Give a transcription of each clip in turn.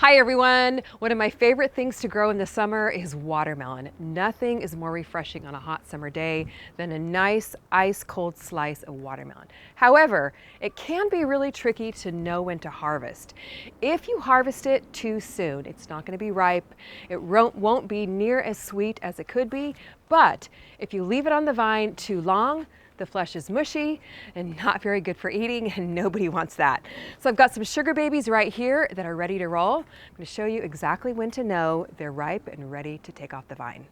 Hi everyone! One of my favorite things to grow in the summer is watermelon. Nothing is more refreshing on a hot summer day than a nice ice cold slice of watermelon. However, it can be really tricky to know when to harvest. If you harvest it too soon, it's not going to be ripe. It won't be near as sweet as it could be, but if you leave it on the vine too long, the flesh is mushy and not very good for eating, and nobody wants that. So I've got some sugar babies right here that are ready to roll. I'm going to show you exactly when to know they're ripe and ready to take off the vine.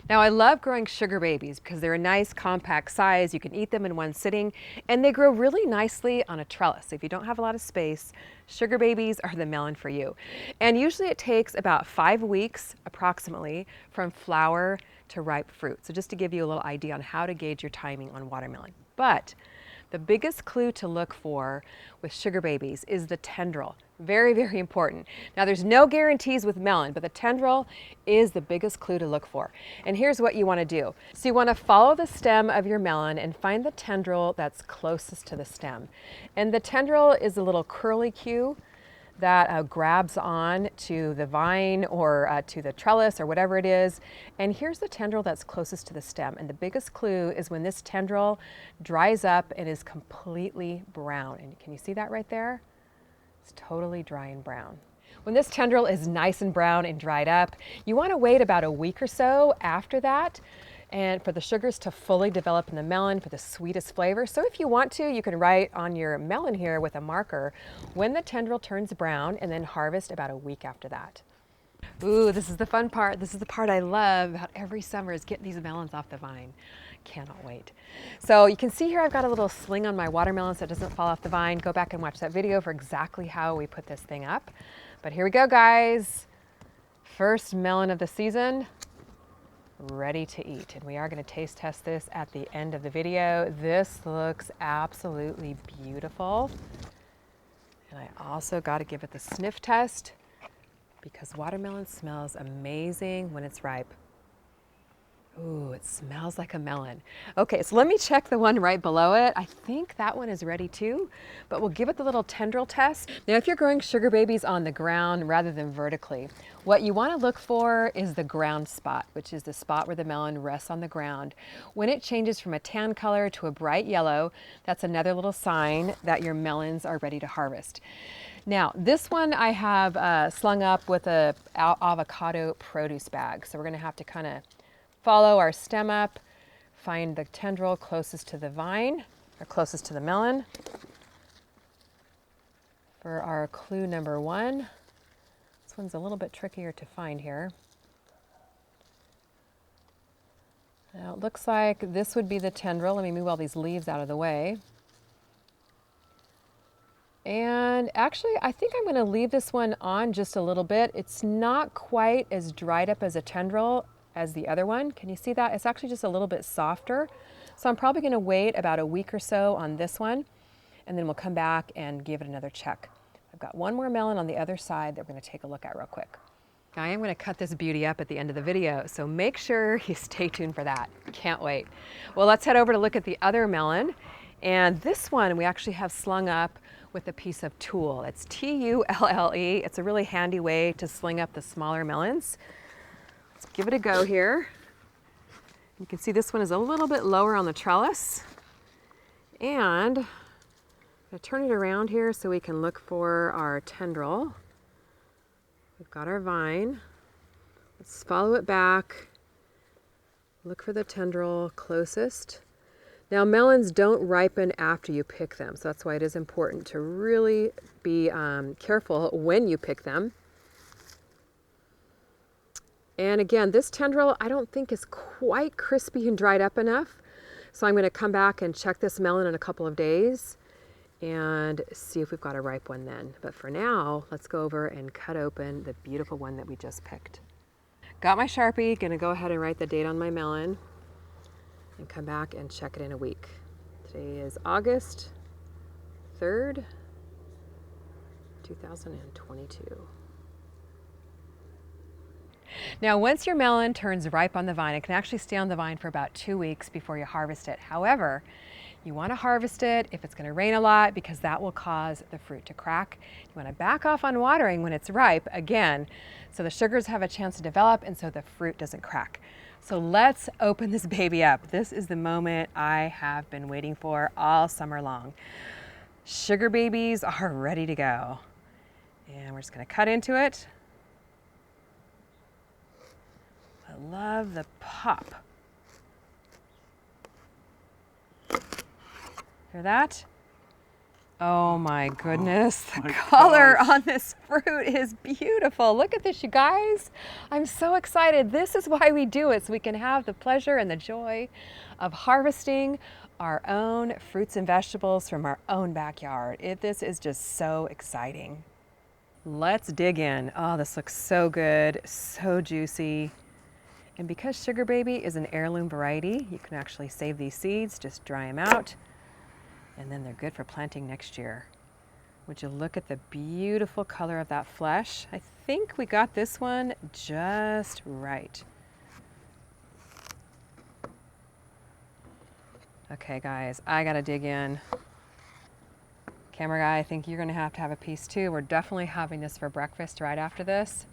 Now I love growing sugar babies because they're a nice compact size. You can eat them in one sitting and they grow really nicely on a trellis. If you don't have a lot of space, sugar babies are the melon for you. And usually it takes about 5 weeks approximately from flower to ripe fruit. So just to give you a little idea on how to gauge your timing on watermelon. But the biggest clue to look for with sugar babies is the tendril. Very, very important. Now there's no guarantees with melon, but the tendril is the biggest clue to look for. And here's what you want to do. So you want to follow the stem of your melon and find the tendril that's closest to the stem. And the tendril is a little curly cue that grabs on to the vine or to the trellis or whatever it is. And here's the tendril that's closest to the stem. And the biggest clue is when this tendril dries up and is completely brown. And can you see that right there? It's totally dry and brown. When this tendril is nice and brown and dried up, you want to wait about a week or so after that and for the sugars to fully develop in the melon for the sweetest flavor. So if you want to, you can write on your melon here with a marker when the tendril turns brown and then harvest about a week after that. Ooh, this is the fun part. This is the part I love about every summer is getting these melons off the vine. Cannot wait. So you can see here I've got a little sling on my watermelon so it doesn't fall off the vine. Go back and watch that video for exactly how we put this thing up. But here we go, guys. First melon of the season, ready to eat. And we are going to taste test this at the end of the video. This looks absolutely beautiful. And I also got to give it the sniff test because watermelon smells amazing when it's ripe. Ooh, it smells like a melon. Okay, so let me check the one right below it. I think that one is ready too, but we'll give it the little tendril test. Now, if you're growing sugar babies on the ground rather than vertically, what you want to look for is the ground spot, which is the spot where the melon rests on the ground. When it changes from a tan color to a bright yellow, that's another little sign that your melons are ready to harvest. Now, this one I have slung up with a avocado produce bag. So we're going to have to kind of follow our stem up, find the tendril closest to the vine, or closest to the melon. For our clue number 1, this one's a little bit trickier to find here. Now it looks like this would be the tendril. Let me move all these leaves out of the way. And actually, I think I'm going to leave this one on just a little bit. It's not quite as dried up as a tendril as the other one. Can you see that? It's actually just a little bit softer. So I'm probably going to wait about a week or so on this one, and then we'll come back and give it another check. I've got one more melon on the other side that we're going to take a look at real quick. I am going to cut this beauty up at the end of the video, so make sure you stay tuned for that. Can't wait. Well, let's head over to look at the other melon. And this one we actually have slung up with a piece of tulle. It's T-U-L-L-E. It's a really handy way to sling up the smaller melons. Let's give it a go here. You can see this one is a little bit lower on the trellis. And I'm going to turn it around here so we can look for our tendril. We've got our vine. Let's follow it back. Look for the tendril closest. Now, melons don't ripen after you pick them, so that's why it is important to really be careful when you pick them. And again, this tendril I don't think is quite crispy and dried up enough, so I'm going to come back and check this melon in a couple of days and see if we've got a ripe one then. But for now, let's go over and cut open the beautiful one that we just picked. Got my Sharpie, going to go ahead and write the date on my melon and come back and check it in a week. Today is August 3rd, 2022. Now, once your melon turns ripe on the vine, it can actually stay on the vine for about 2 weeks before you harvest it. However, You want to harvest it if it's going to rain a lot because that will cause the fruit to crack. You want to back off on watering when it's ripe, again, so the sugars have a chance to develop and so the fruit doesn't crack. So let's open this baby up. This is the moment I have been waiting for all summer long. Sugar babies are ready to go. And we're just going to cut into it. I love the pop. Hear that? Oh my goodness, the color on this fruit is beautiful. Look at this, you guys. I'm so excited. This is why we do it, so we can have the pleasure and the joy of harvesting our own fruits and vegetables from our own backyard. This is just so exciting. Let's dig in. Oh, this looks so good, so juicy. And because Sugar Baby is an heirloom variety, you can actually save these seeds, just dry them out. And then they're good for planting next year. Would you look at the beautiful color of that flesh? I think we got this one just right. Okay guys, I gotta dig in. Camera guy, I think you're gonna have to have a piece too. We're definitely having this for breakfast right after this.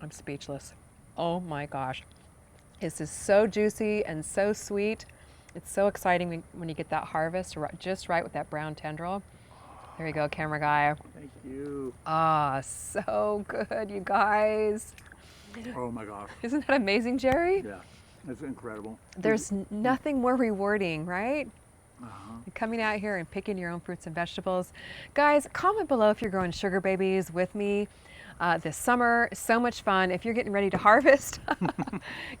I'm speechless. Oh my gosh. This is so juicy and so sweet. It's so exciting when you get that harvest just right with that brown tendril. There you go, camera guy. Thank you. Ah, so good, you guys. Oh my gosh. Isn't that amazing, Jerry? Yeah, it's incredible. There's nothing more rewarding, right? Coming out here and picking your own fruits and vegetables. Guys, comment below if you're growing sugar babies with me this summer. So much fun. If you're getting ready to harvest,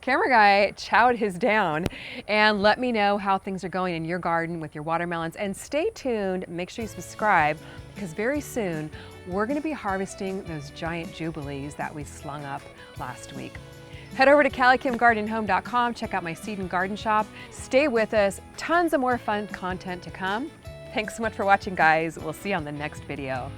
camera guy chowed his down, and let me know how things are going in your garden with your watermelons. And stay tuned, make sure you subscribe, because very soon we're going to be harvesting those giant jubilees that we slung up last week. Head over to CaliKimGardenHome.com, check out my seed and garden shop. Stay with us, tons of more fun content to come. Thanks so much for watching, guys. We'll see you on the next video.